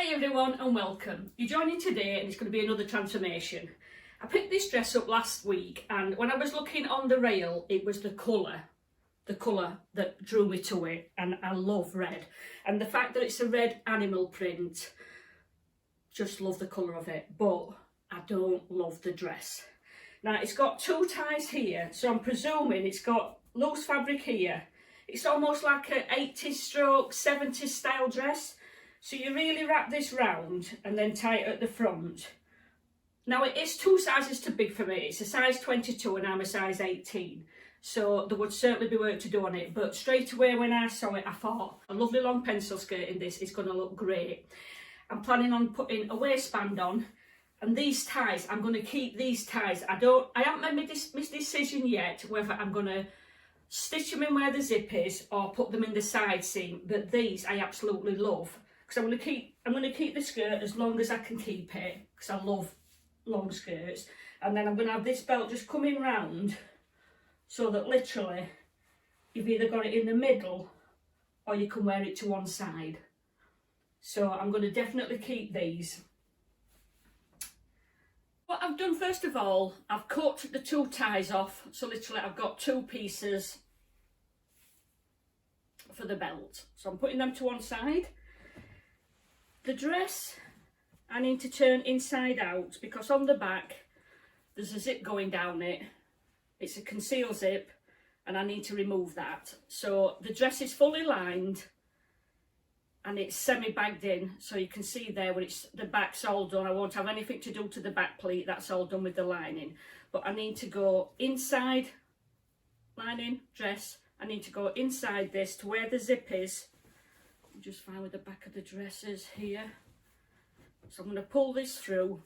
Hi everyone and welcome. You're joining today and it's going to be another transformation. I picked this dress up last week and when I was looking on the rail it was the colour that drew me to it, and I love red. And the fact that it's a red animal print, just love the colour of it, but I don't love the dress. Now it's got two ties here, so I'm presuming it's got loose fabric here. It's almost like an 80s stroke 70s style dress. So you really wrap this round and then tie it at the front. Now it is two sizes too big for me. It's a size 22 and I'm a size 18. So there would certainly be work to do on it. But straight away when I saw it, I thought a lovely long pencil skirt in this is going to look great. I'm planning on putting a waistband on. And these ties, I'm going to keep these ties. I haven't made my decision yet whether I'm going to stitch them in where the zip is or put them in the side seam. But these I absolutely love. Because I'm going to keep the skirt as long as I can keep it, because I love long skirts. And then I'm going to have this belt just coming round so that literally you've either got it in the middle or you can wear it to one side. So I'm going to definitely keep these. What I've done first of all, I've cut the two ties off. So literally I've got two pieces for the belt. So I'm putting them to one side. The dress I need to turn inside out because on the back there's a zip going down it. It's a conceal zip and I need to remove that. So the dress is fully lined and it's semi-bagged in, so you can see there when it's the back's all done. I won't have anything to do to the back pleat, that's all done with the lining. But I need to go inside lining dress. I need to go inside this to where the zip is. Just find where the back of the dress is here. So I'm going to pull this through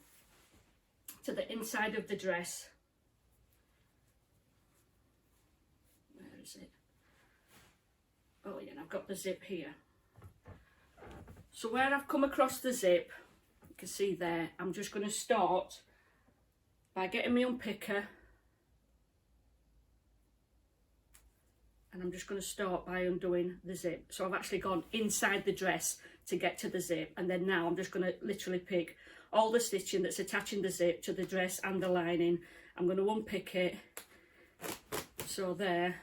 to the inside of the dress. Where is it? Oh yeah, and I've got the zip here. So where I've come across the zip, you can see there, I'm just going to start by getting my unpicker. And I'm just going to start by undoing the zip. So I've actually gone inside the dress to get to the zip, and then now I'm just going to literally pick all the stitching that's attaching the zip to the dress and the lining. I'm going to unpick it, so there,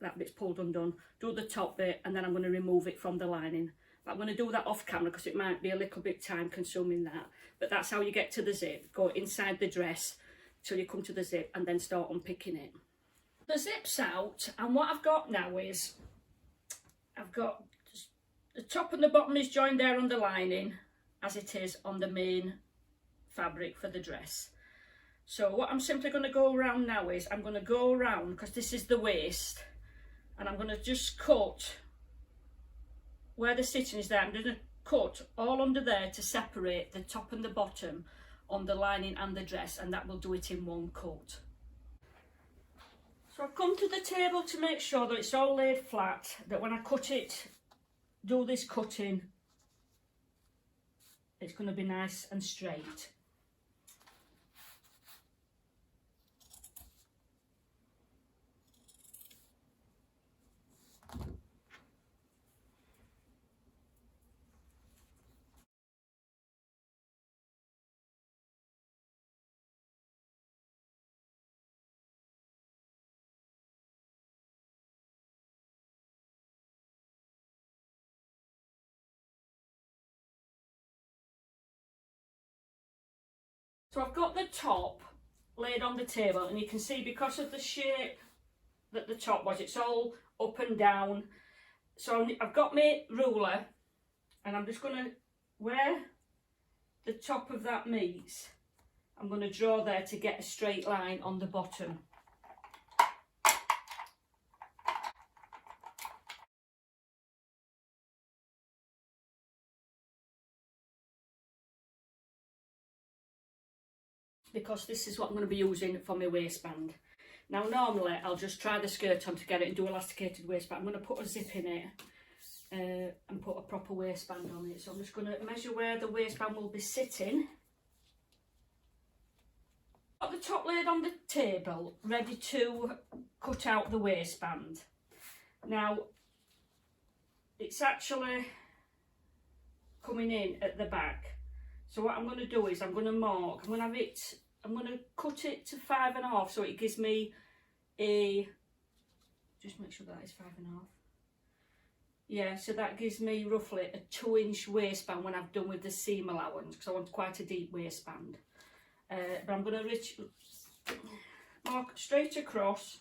that bit's pulled undone, do the top bit, and then I'm going to remove it from the lining. But I'm going to do that off camera because it might be a little bit time consuming that, but that's how you get to the zip. Go inside the dress till you come to the zip and then start unpicking it. The zip's out, and what I've got now is I've got the top and the bottom is joined there on the lining as it is on the main fabric for the dress. So what I'm simply going to go around now is I'm going to go around, because this is the waist, and I'm going to just cut where the stitching is there. I'm going to cut all under there to separate the top and the bottom on the lining and the dress, and that will do it in one cut. So I've come to the table to make sure that it's all laid flat, that when I cut it, do this cutting, it's going to be nice and straight. So I've got the top laid on the table, and you can see because of the shape that the top was, it's all up and down. So I've got my ruler, and I'm just going to, where the top of that meets, I'm going to draw there to get a straight line on the bottom. Because this is what I'm going to be using for my waistband. Now normally I'll just try the skirt on to get it and do elasticated waistband. I'm going to put a zip in it and put a proper waistband on it. So I'm just going to measure where the waistband will be sitting. Got the top laid on the table, ready to cut out the waistband. Now it's actually coming in at the back. So what I'm going to do is I'm going to mark, I'm going to cut it to 5.5, so it gives me a, just make sure that is 5.5. Yeah, so that gives me roughly a 2-inch waistband when I've done with the seam allowance, because I want quite a deep waistband. But I'm going to mark straight across,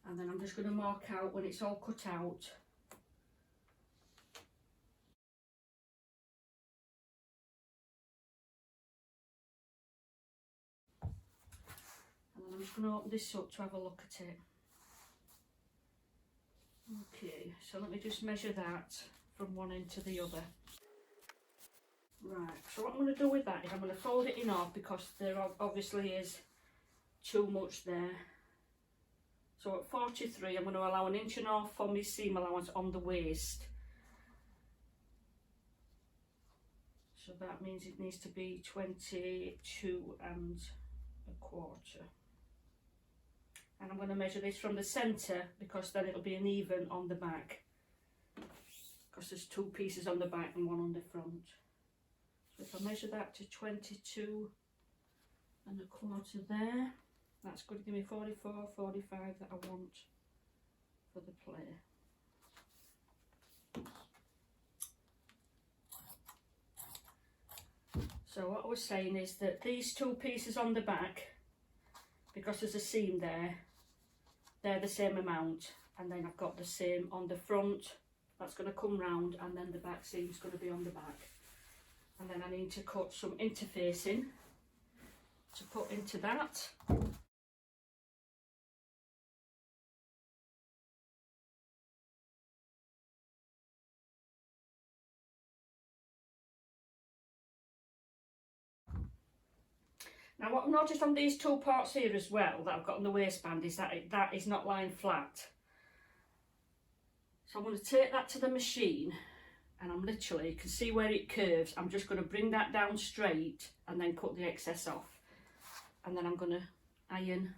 and then I'm just going to mark out when it's all cut out. And then I'm just going to open this up to have a look at it. Okay, so let me just measure that from one end to the other. Right, so what I'm going to do with that is I'm going to fold it in half, because there obviously is too much there. So at 43 I'm going to allow 1.5 inches for my seam allowance on the waist. So that means it needs to be 22.25. And I'm going to measure this from the centre, because then it'll be an even on the back, because there's 2 pieces on the back and 1 on the front. So if I measure that to 22.25 there, that's going to give me 44, 45 that I want for the play. So what I was saying is that these 2 pieces on the back, because there's a seam there, they're the same amount, and then I've got the same on the front, that's going to come round, and then the back seam's going to be on the back. And then I need to cut some interfacing to put into that. Now what I've noticed on these 2 parts here as well that I've got on the waistband is that that is not lying flat. So I'm going to take that to the machine, and I'm literally, you can see where it curves, I'm just going to bring that down straight and then cut the excess off. And then I'm going to iron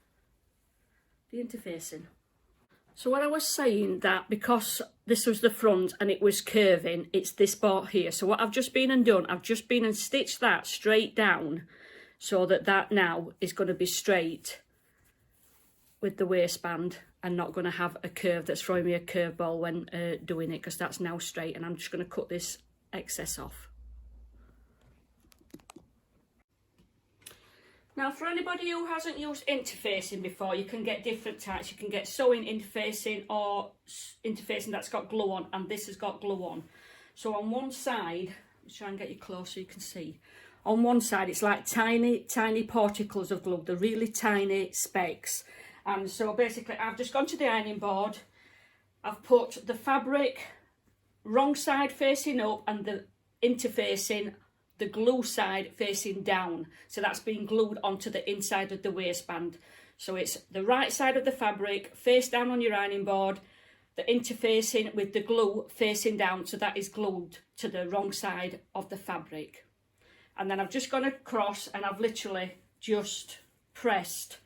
the interfacing. So what I was saying, that because this was the front and it was curving, it's this part here. So what I've just been and done, I've just been and stitched that straight down, so that that now is going to be straight with the waistband and not going to have a curve that's throwing me a curveball when doing it, because that's now straight, and I'm just going to cut this excess off. Now for anybody who hasn't used interfacing before, you can get different types. You can get sewing interfacing or interfacing that's got glue on, and this has got glue on. So on one side, let's try and get you close so you can see. On one side it's like tiny particles of glue, the really tiny specks. And so basically I've just gone to the ironing board, I've put the fabric wrong side facing up and the interfacing, the glue side facing down. So that's been glued onto the inside of the waistband. So it's the right side of the fabric face down on your ironing board, the interfacing with the glue facing down, so that is glued to the wrong side of the fabric. And then I've just gone across and I've literally just pressed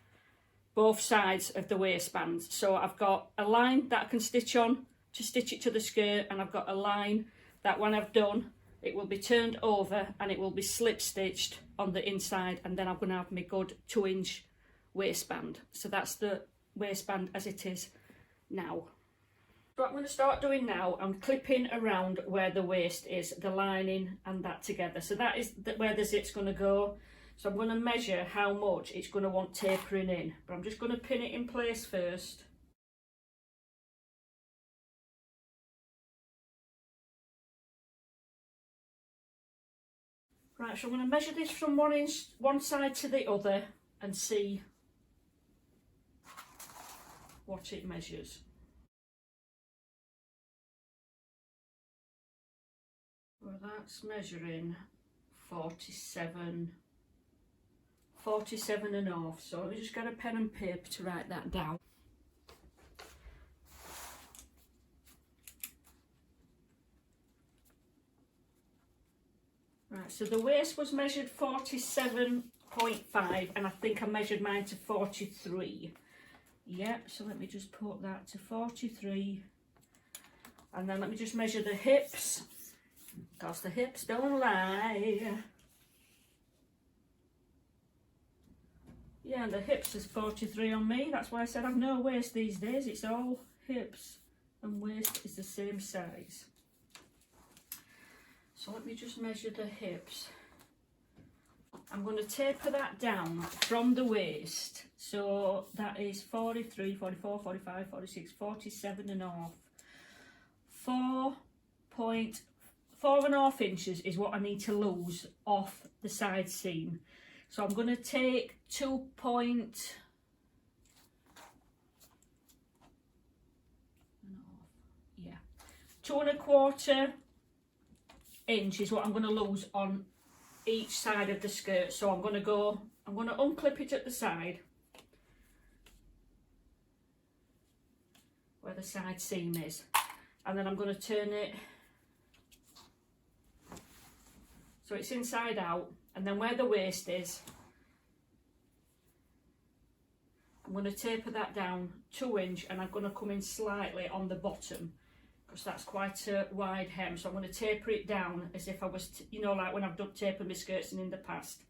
both sides of the waistband. So I've got a line that I can stitch on to stitch it to the skirt, and I've got a line that when I've done, it will be turned over and it will be slip stitched on the inside, and then I'm going to have my good 2-inch waistband. So that's the waistband as it is now. So what I'm going to start doing now, I'm clipping around where the waist is, the lining and that together. So that is where the zip's going to go. So I'm going to measure how much it's going to want tapering in. But I'm just going to pin it in place first. Right, so I'm going to measure this from one side to the other and see what it measures. Well, that's measuring 47 and a half. So let me just get a pen and paper to write that down. Right, so the waist was measured 47.5 and I think I measured mine to 43. Yep, so let me just put that to 43. And then let me just measure the hips, because the hips don't lie. Yeah, and the hips is 43 on me. That's why I said I've no waist these days. It's all hips and waist is the same size. So let me just measure the hips. I'm going to taper that down from the waist. So that is 43, 44, 45, 46, 47 and a half. 4.5 inches is what I need to lose off the side seam. So I'm going to take 2.5 inch is what I'm going to lose on each side of the skirt. So I'm going to unclip it at the side where the side seam is, and then I'm going to turn it so it's inside out, and then where the waist is, I'm going to taper that down 2 inch, and I'm going to come in slightly on the bottom because that's quite a wide hem. So I'm going to taper it down as if I was, you know, like when I've done tapered my skirts in the past.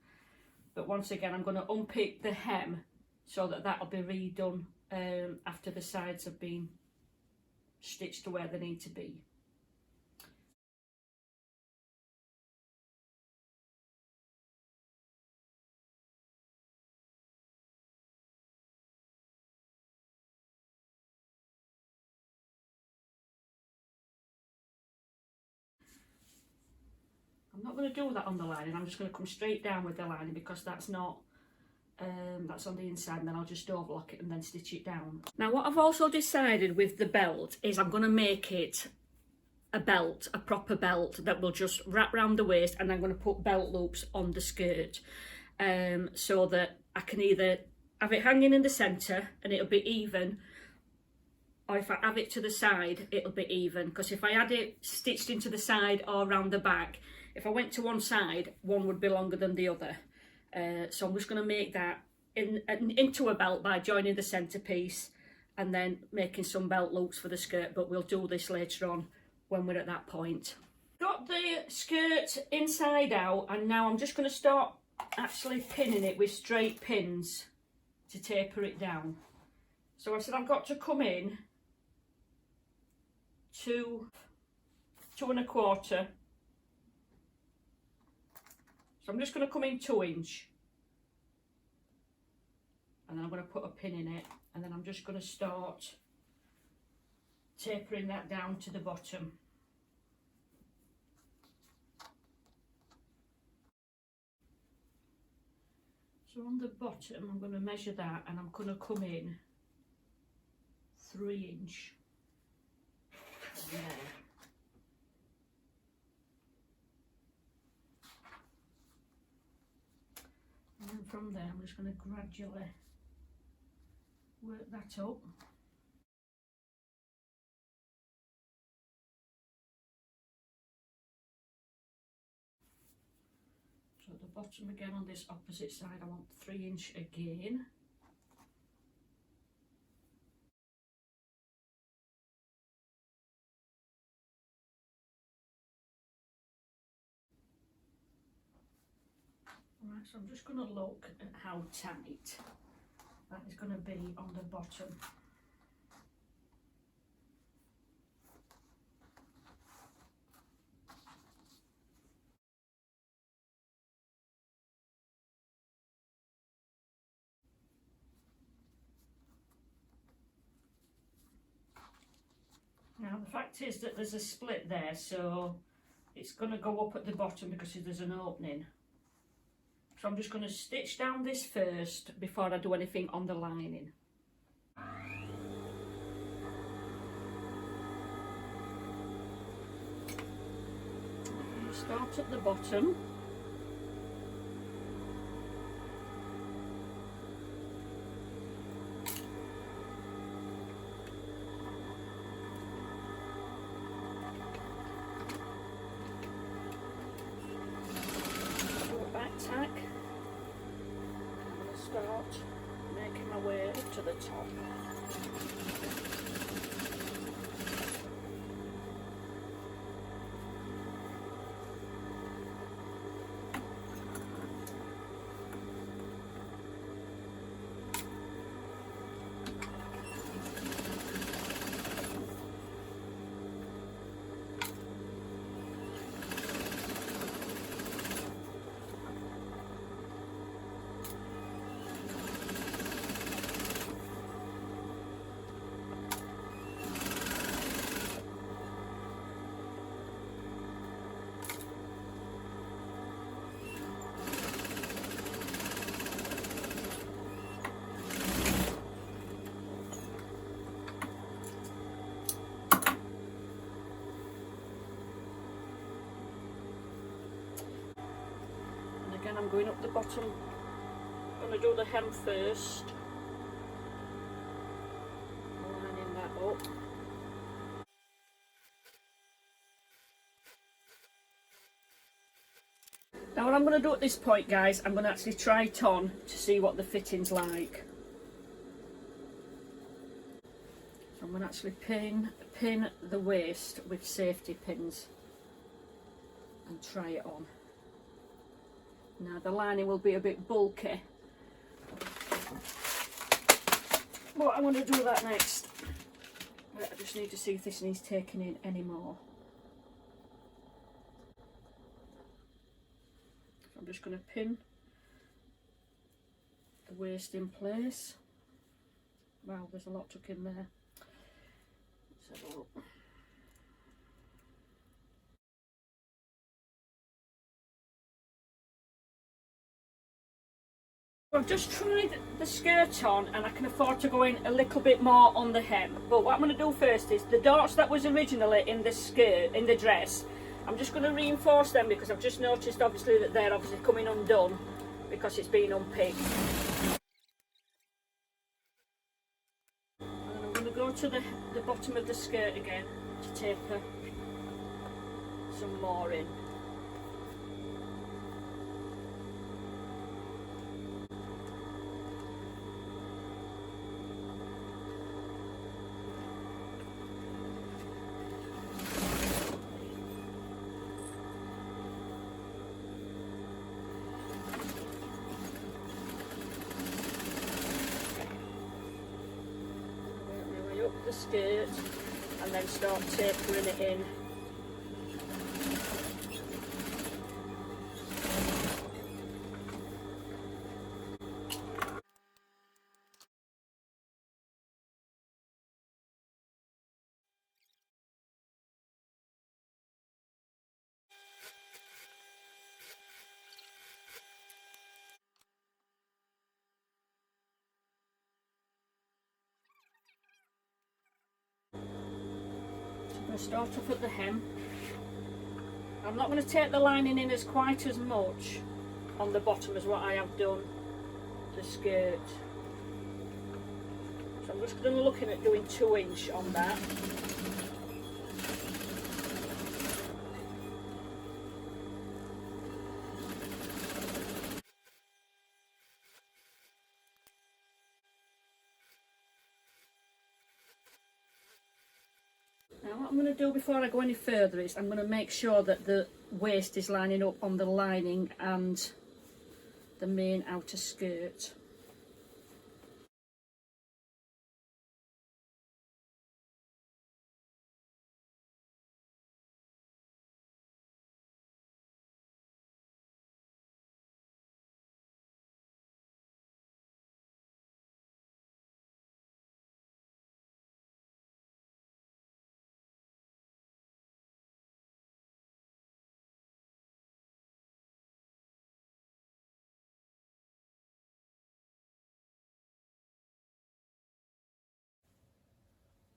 But once again, I'm going to unpick the hem so that that'll be redone after the sides have been stitched to where they need to be. I'm not going to do that on the lining. I'm just going to come straight down with the lining because that's not, that's on the inside, and then I'll just overlock it and then stitch it down. Now what I've also decided with the belt is I'm going to make it a belt, a proper belt that will just wrap around the waist, and I'm going to put belt loops on the skirt so that I can either have it hanging in the centre and it'll be even, or if I have it to the side it'll be even, because if I had it stitched into the side or around the back, if I went to one side, one would be longer than the other. So I'm just going to make that into a belt by joining the centrepiece and then making some belt loops for the skirt, but we'll do this later on when we're at that point. Got the skirt inside out, and now I'm just going to start actually pinning it with straight pins to taper it down. So I said I've got to come in 2.25. So I'm just going to come in 2 inch, and then I'm going to put a pin in it, and then I'm just going to start tapering that down to the bottom. So on the bottom I'm going to measure that, and I'm going to come in 3 inch from there. And then from there I'm just going to gradually work that up. So at the bottom again on this opposite side I want 3 inch again. Right, so I'm just going to look at how tight that is going to be on the bottom. Now the fact is that there's a split there, so it's going to go up at the bottom because there's an opening. So I'm just going to stitch down this first before I do anything on the lining. Start at the bottom. Tack. I'm going to start making my way up to the top. Again, I'm going up the bottom. I'm going to do the hem first. Lining that up. Now what I'm going to do at this point, guys, I'm going to actually try it on to see what the fitting's like. So I'm going to actually pin the waist with safety pins and try it on. Now the lining will be a bit bulky, but I'm going to do that next. I just need to see if this needs taking in any more. I'm just going to pin the waist in place. Wow, there's a lot tucked in there. Let's have a look. I've just tried the skirt on and I can afford to go in a little bit more on the hem. But what I'm going to do first is the darts that was originally in the skirt, in the dress, I'm just going to reinforce them because I've just noticed obviously that they're obviously coming undone because it's been unpicked. And I'm going to go to the bottom of the skirt again to taper some more in. The skirt and then start tapering it in. I'm going to start off at the hem. I'm not going to take the lining in as quite as much on the bottom as what I have done the skirt. So I'm just going to look at doing 2 inch on that. Now what I'm going to do before I go any further is I'm going to make sure that the waist is lining up on the lining and the main outer skirt.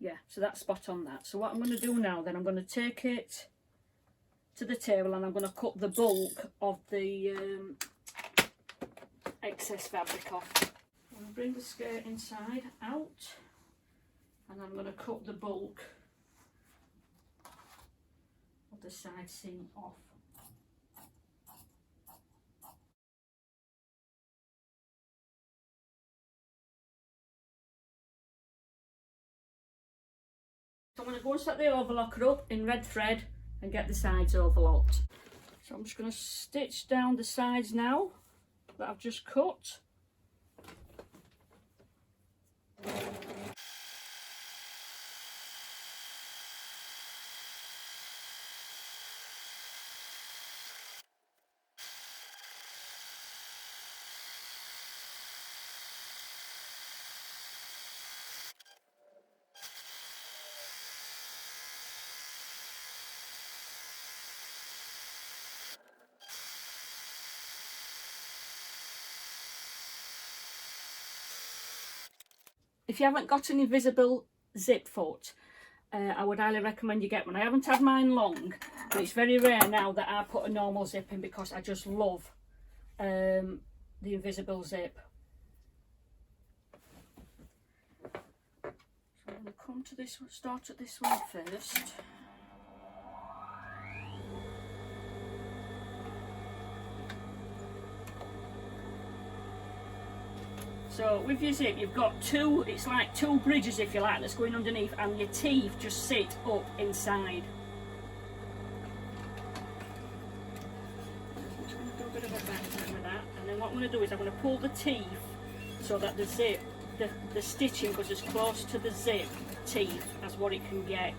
Yeah, so that's spot on that. So what I'm going to do now then, I'm going to take it to the table and I'm going to cut the bulk of the excess fabric off. I'm going to bring the skirt inside out and I'm going to cut the bulk of the side seam off. So I'm going to go and set the overlocker up in red thread and get the sides overlocked. So I'm just going to stitch down the sides now that I've just cut. If you haven't got an invisible zip foot, I would highly recommend you get one. I haven't had mine long, but it's very rare now that I put a normal zip in because I just love the invisible zip. So I'm going to come to this one, start at this one first. So with your zip, you've got two, it's like two bridges if you like, that's going underneath, and your teeth just sit up inside. I'm just going to do a bit of a back turn with that, and then what I'm going to do is I'm going to pull the teeth so that the zip, the stitching goes as close to the zip teeth as what it can get.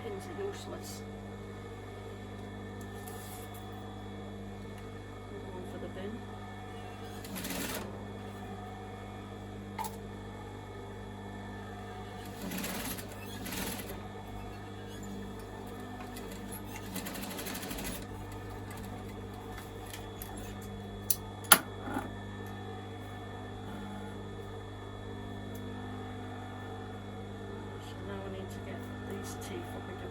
Pins are useless. I'm going for the bin. So now I need to get these teeth up into it.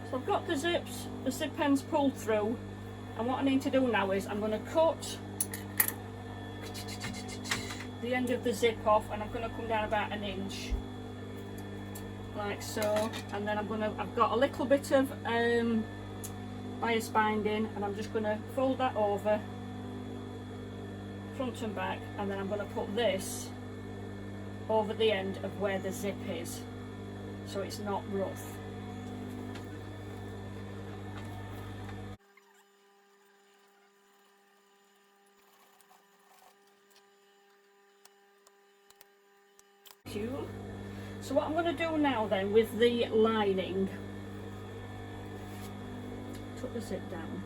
So I've got the zips, the zip ends pulled through, and what I need to do now is I'm going to cut the end of the zip off, and I'm going to come down about 1 inch, like so, and then I've got a little bit of bias binding, and I'm just going to fold that over, front and back, and then I'm going to put this over the end of where the zip is, so it's not rough. So what I'm going to do now then with the lining, tuck the zip down,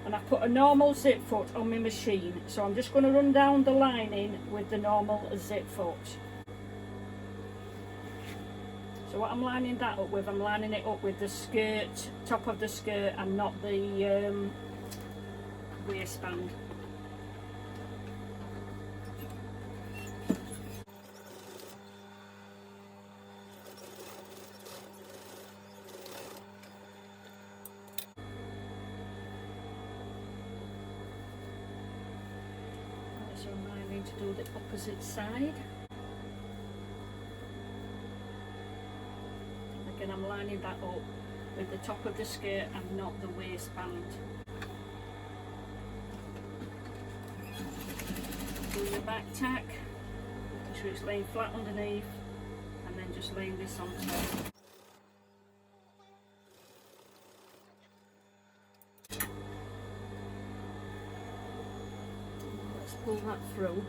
and I put a normal zip foot on my machine, so I'm just going to run down the lining with the normal zip foot. So what I'm lining that up with, I'm lining it up with the skirt, top of the skirt, and not the waistband. So I need to do the opposite side. Again, I'm lining that up with the top of the skirt and not the waistband. Do your back tack, make sure it's laying flat underneath, and then just laying this on top. Pull that through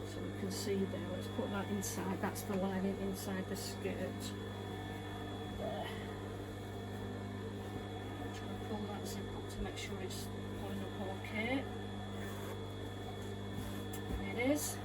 so we can see there. Let's put that inside. That's the lining inside the skirt. There. I'm just going to pull that zip up to make sure it's pulling up okay. There it is.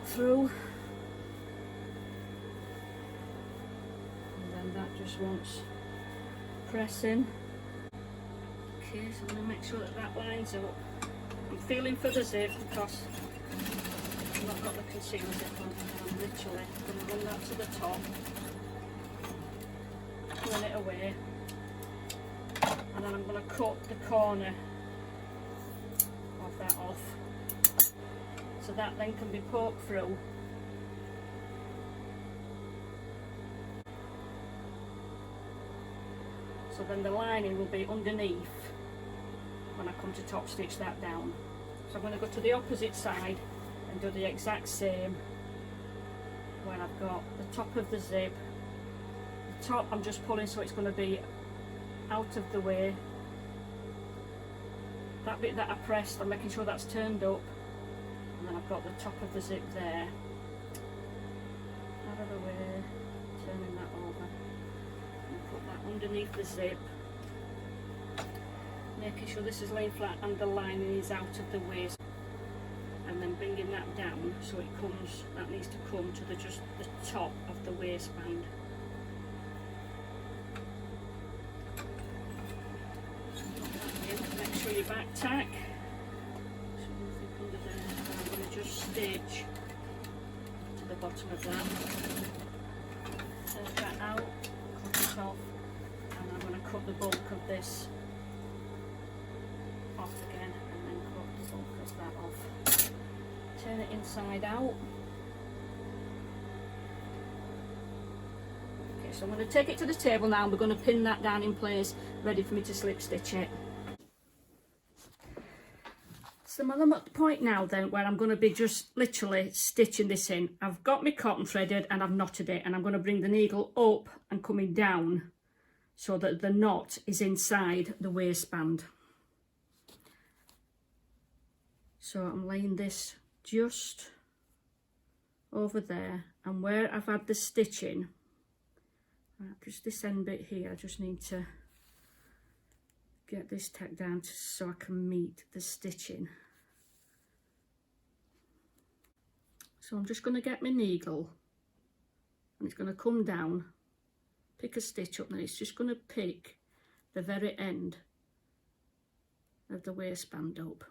Through, and then that just wants pressing. Okay, so I'm going to make sure that that lines up. I'm feeling for the zip because I've not got the concealer zip on, I'm literally going to run that to the top, run it away, and then I'm going to cut the corner of that off, so that then can be poked through. So then the lining will be underneath when I come to top stitch that down. So I'm going to go to the opposite side and do the exact same when I've got the top of the zip. The top I'm just pulling so it's going to be out of the way. That bit that I pressed, I'm making sure that's turned up, and then I've got the top of the zip there. Out of the way, turning that over, and put that underneath the zip, making sure this is laying flat and the lining is out of the waist, and then bringing that down so it comes, that needs to come to just the top of the waistband. Make sure you back tack, so nothing under there, and I'm going to just stitch to the bottom of that, take that out, cut it off, and I'm going to cut the bulk of this off again, and then cut the bulk of that off. Turn it inside out. Okay, so I'm going to take it to the table now, and we're going to pin that down in place, ready for me to slip stitch it. So I'm at the point now then where I'm going to be just literally stitching this in. I've got my cotton threaded and I've knotted it, and I'm going to bring the needle up and coming down so that the knot is inside the waistband. So I'm laying this just over there, and where I've had the stitching, just this end bit here, I just need to get this tacked down so I can meet the stitching. So I'm just going to get my needle, and it's going to come down, pick a stitch up, and it's just going to pick the very end of the waistband up.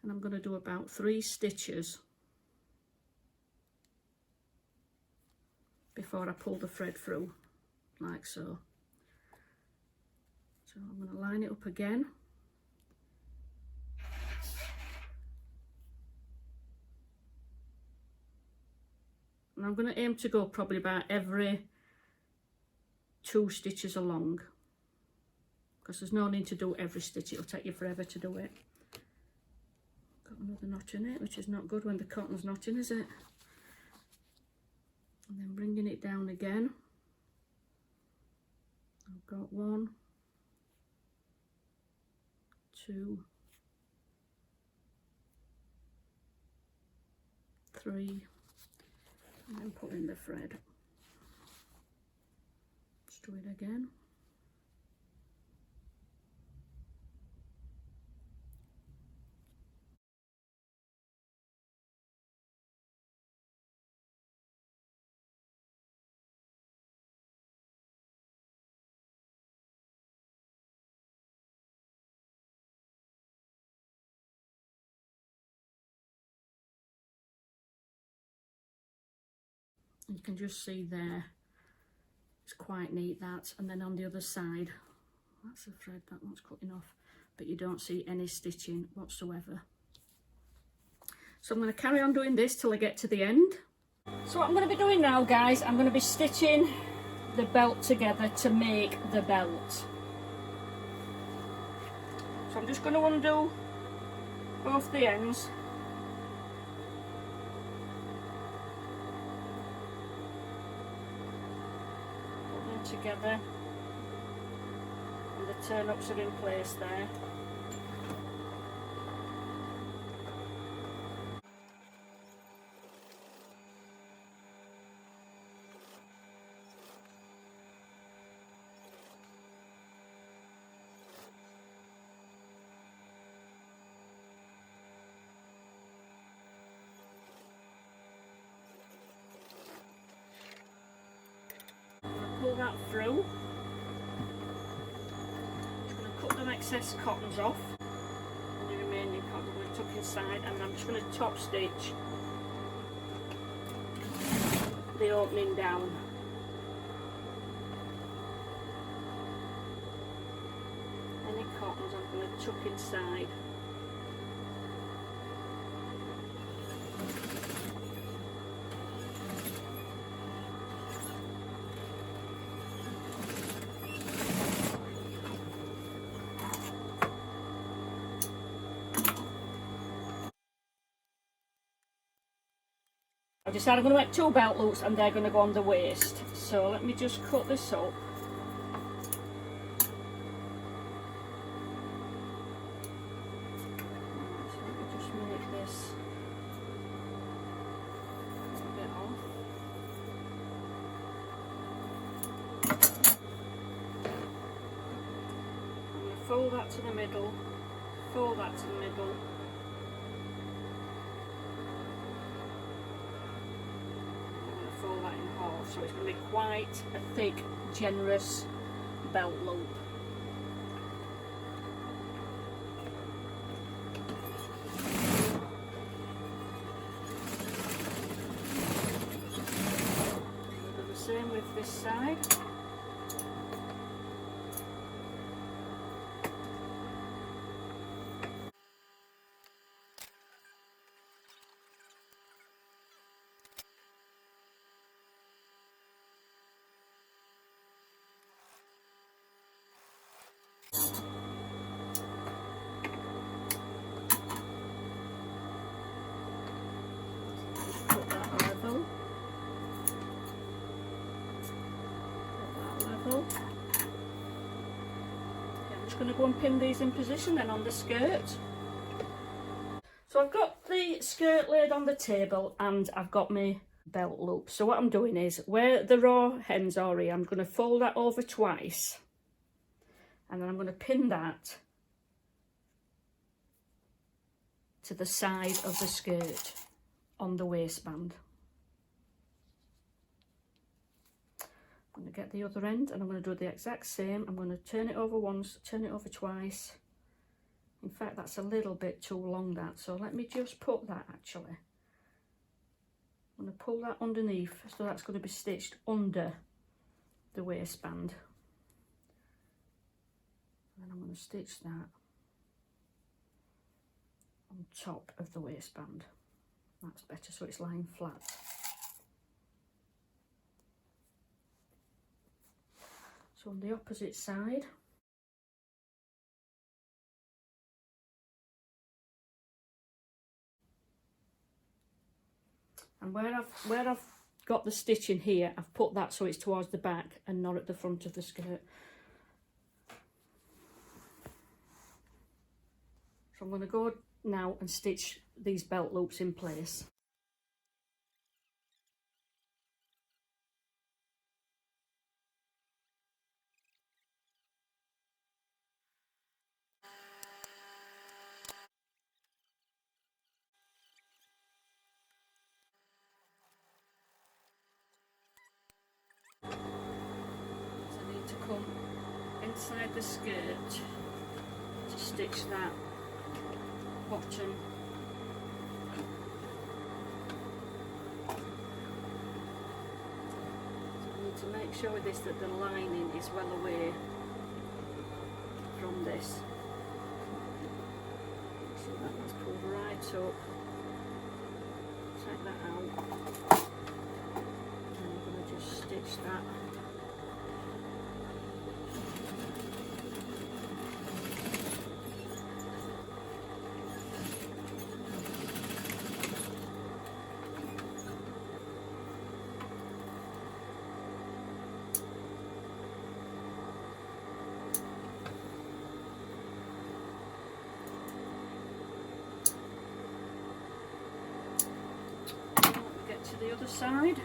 And I'm going to do about 3 stitches before I pull the thread through, like so. So I'm going to line it up again. And I'm going to aim to go probably about every 2 stitches along, because there's no need to do every stitch, it'll take you forever to do it. Got another knot in it, which is not good when the cotton's not in, is it? And then bringing it down again. I've got 1, 2, 3, and then put in the thread. Let's do it again. You can just see there, it's quite neat that, and then on the other side, that's the thread that one's cutting off, but you don't see any stitching whatsoever. So I'm going to carry on doing this till I get to the end. So what I'm going to be doing now, guys, I'm going to be stitching the belt together to make the belt. So I'm just going to undo both the ends. Together, and the turn-ups are in place there. Pull that through. Just going to cut the excess cottons off, and the remaining cotton we're tucking inside, and I'm just going to top stitch the opening down. Any cottons I'm going to tuck inside. I decided I'm going to make 2 belt loops and they're going to go on the waist. So let me just cut this up. So let me just make this a bit off. I'm going to fold that to the middle, fold that to the middle. Fold that in half, so it's going to be quite a thick, generous belt loop. We'll do the same with this side. Put that level. Put that level. Okay, I'm just going to go and pin these in position then on the skirt. So I've got the skirt laid on the table and I've got my belt loop. So what I'm doing is, where the raw hems are here, I'm going to fold that over twice and then I'm going to pin that to the side of the skirt on the waistband. I'm going to get the other end and I'm going to do the exact same. I'm going to turn it over once, turn it over twice. In fact, that's a little bit too long, that, so let me just put that actually. I'm going to pull that underneath, so that's going to be stitched under the waistband. And then I'm going to stitch that on top of the waistband. That's better, so it's lying flat. So on the opposite side, and where I've got the stitching here, I've put that so it's towards the back and not at the front of the skirt. So I'm going to go now and stitch these belt loops in place. So I need to come inside the skirt to stitch that bottom. So I need to make sure with this that the lining is well away from this. So that's pulled right up. Take that out. And I'm going to just stitch that. Get to the other side.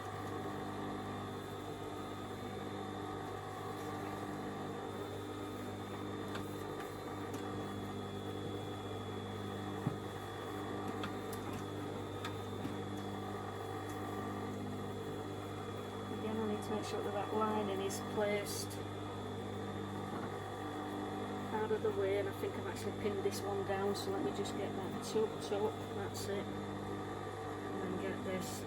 Again, I need to make sure that that lining is placed out of the way, and I think I've actually pinned this one down, so let me just get that tucked up, that's it, and then get this.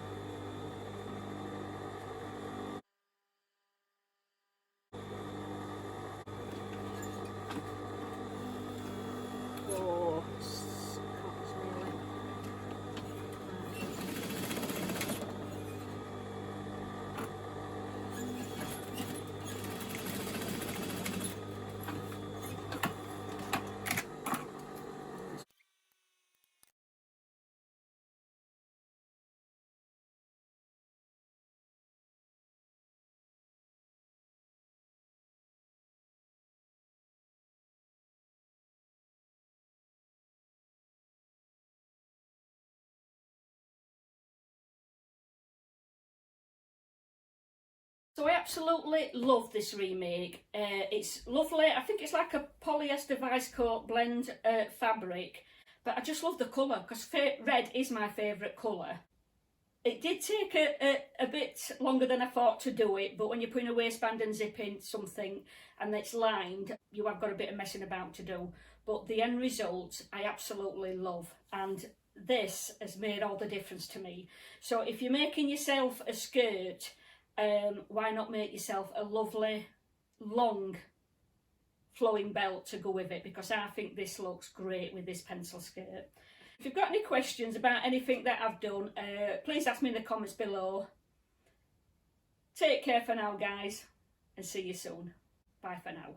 Oh, cottons nearly. So I absolutely love this remake. It's lovely. I think it's like a polyester vice coat blend fabric, but I just love the colour because red is my favourite colour. It did take a bit longer than I thought to do it, but when you're putting a waistband and zipping something and it's lined, you have got a bit of messing about to do. But the end result, I absolutely love. And this has made all the difference to me. So if you're making yourself a skirt, why not make yourself a lovely, long, flowing belt to go with it? Because I think this looks great with this pencil skirt. If you've got any questions about anything that I've done, please ask me in the comments below. Take care for now, guys, and see you soon. Bye for now.